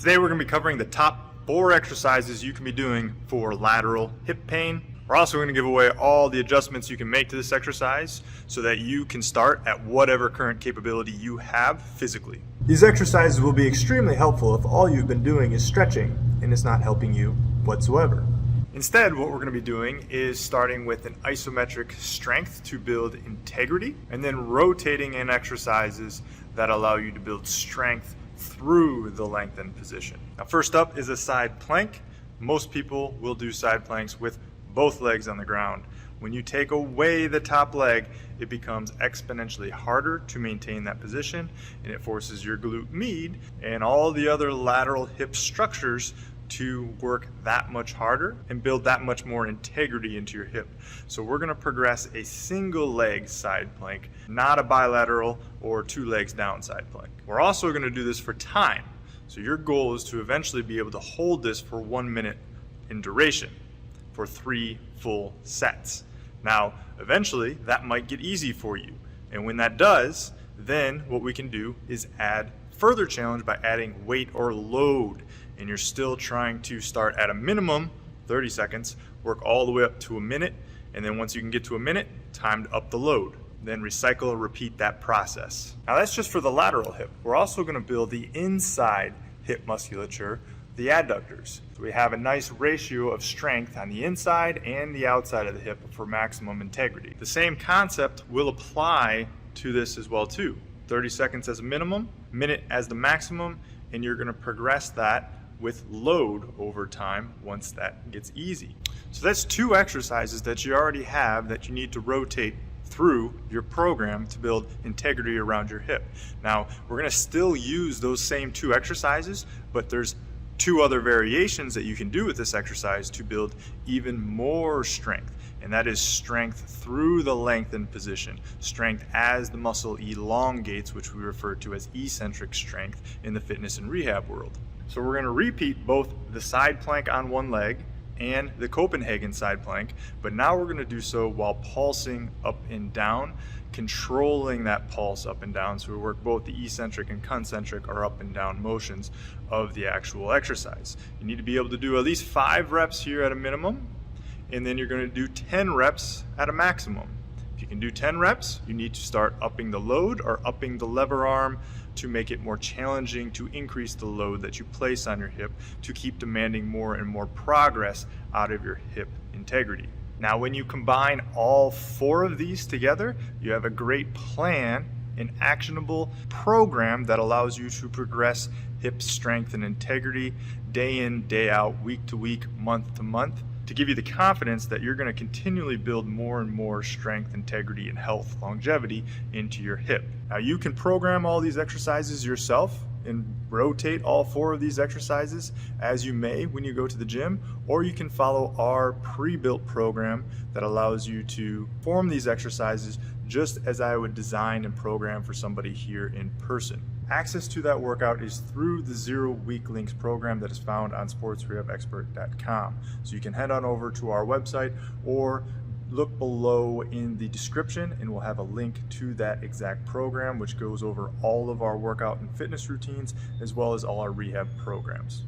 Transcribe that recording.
Today we're going to be covering the top 4 exercises you can be doing for lateral hip pain. We're also going to give away all the adjustments you can make to this exercise so that you can start at whatever current capability you have physically. These exercises will be extremely helpful if all you've been doing is stretching and it's not helping you whatsoever. Instead, what we're going to be doing is starting with an isometric strength to build integrity, and then rotating in exercises that allow you to build strength through the lengthened position. Now, first up is a side plank. Most people will do side planks with both legs on the ground. When you take away the top leg, it becomes exponentially harder to maintain that position, and it forces your glute med and all the other lateral hip structures to work that much harder and build that much more integrity into your hip. So we're going to progress a single leg side plank, not a bilateral or 2 legs down side plank. We're also going to do this for time. So your goal is to eventually be able to hold this for 1 minute in duration for 3 full sets. Now, eventually that might get easy for you. And when that does, then what we can do is add further challenge by adding weight or load. And you're still trying to start at a minimum 30 seconds, work all the way up to a minute, and then once you can get to a minute, time to up the load. Then recycle and repeat that process. Now that's just for the lateral hip. We're also going to build the inside hip musculature, the adductors. So we have a nice ratio of strength on the inside and the outside of the hip for maximum integrity. The same concept will apply to this as well too. 30 seconds as a minimum, minute as the maximum, and you're going to progress that with load over time once that gets easy. So that's 2 exercises that you already have that you need to rotate through your program to build integrity around your hip. Now, we're going to still use those same 2 exercises, but there's 2 other variations that you can do with this exercise to build even more strength, and that is strength through the lengthened position, strength as the muscle elongates, which we refer to as eccentric strength in the fitness and rehab world. So we're going to repeat both the side plank on 1 leg and the Copenhagen side plank, but now we're going to do so while pulsing up and down, controlling that pulse up and down. So we work both the eccentric and concentric, or up and down motions of the actual exercise. You need to be able to do at least 5 reps here at a minimum, and then you're going to do 10 reps at a maximum. If you can do 10 reps, you need to start upping the load or upping the lever arm to make it more challenging to increase the load that you place on your hip to keep demanding more and more progress out of your hip integrity. Now, when you combine all 4 of these together, you have a great plan, an actionable program that allows you to progress hip strength and integrity day in, day out, week to week, month to month, to give you the confidence that you're going to continually build more and more strength, integrity, and health, longevity into your hip. Now, you can program all these exercises yourself and rotate all 4 of these exercises as you may when you go to the gym, or you can follow our pre-built program that allows you to form these exercises just as I would design and program for somebody here in person. Access to that workout is through the 0 Weak Links program that is found on sportsrehabexpert.com. So you can head on over to our website or look below in the description and we'll have a link to that exact program, which goes over all of our workout and fitness routines as well as all our rehab programs.